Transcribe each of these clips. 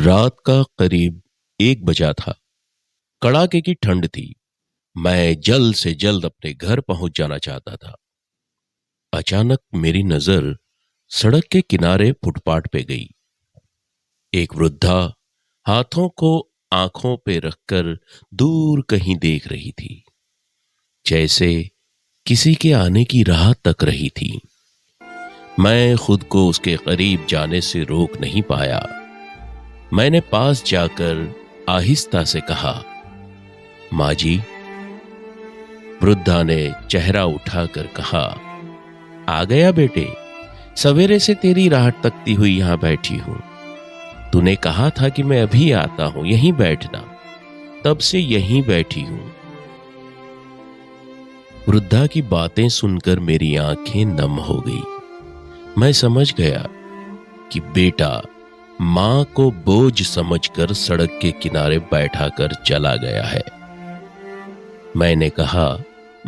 रात का करीब 1 बजा था। कड़ाके की ठंड थी। मैं जल्द से जल्द अपने घर पहुंच जाना चाहता था। अचानक मेरी नजर सड़क के किनारे फुटपाथ पे गई। एक वृद्धा हाथों को आंखों पे रखकर दूर कहीं देख रही थी, जैसे किसी के आने की राह तक रही थी। मैं खुद को उसके करीब जाने से रोक नहीं पाया। मैंने पास जाकर आहिस्ता से कहा, माँ जी। वृद्धा ने चेहरा उठाकर कहा, आ गया बेटे, सवेरे से तेरी राह तकती हुई यहां बैठी हूं। तूने कहा था कि मैं अभी आता हूं, यहीं बैठना, तब से यहीं बैठी हूं। वृद्धा की बातें सुनकर मेरी आंखें नम हो गई। मैं समझ गया कि बेटा मां को बोझ समझकर सड़क के किनारे बैठाकर चला गया है। मैंने कहा,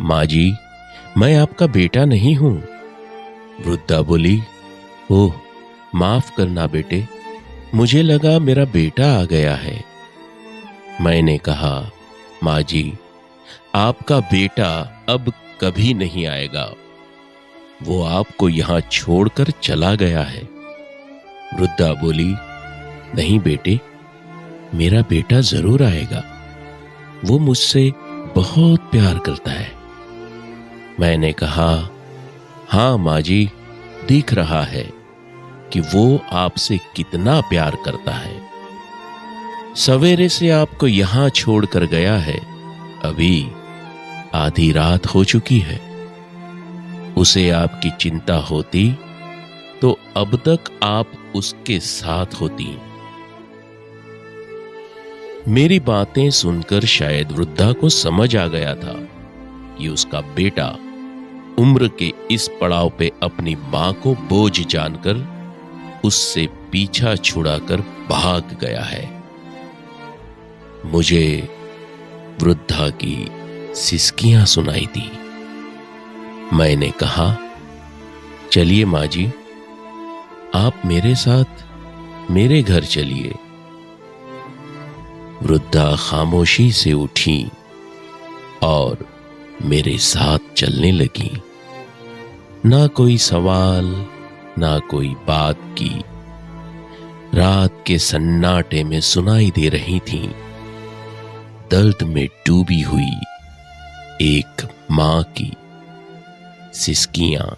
मां जी, मैं आपका बेटा नहीं हूं। वृद्धा बोली, ओह, माफ करना बेटे, मुझे लगा मेरा बेटा आ गया है। मैंने कहा, मां जी, आपका बेटा अब कभी नहीं आएगा। वो आपको यहां छोड़कर चला गया है। वृद्धा बोली, नहीं बेटे, मेरा बेटा जरूर आएगा। वो मुझसे बहुत प्यार करता है। मैंने कहा, हां मां जी, दिख रहा है कि वो आपसे कितना प्यार करता है। सवेरे से आपको यहां छोड़कर गया है। अभी आधी रात हो चुकी है। उसे आपकी चिंता होती तो अब तक आप उसके साथ होती। मेरी बातें सुनकर शायद वृद्धा को समझ आ गया था कि उसका बेटा उम्र के इस पड़ाव पे अपनी मां को बोझ जानकर उससे पीछा छुड़ाकर भाग गया है। मुझे वृद्धा की सिसकियां सुनाई दी। मैंने कहा, चलिए मां जी, आप मेरे साथ मेरे घर चलिए। वृद्धा खामोशी से उठी और मेरे साथ चलने लगी। ना कोई सवाल, ना कोई बात की। रात के सन्नाटे में सुनाई दे रही थी दर्द में डूबी हुई एक मां की सिसकियां।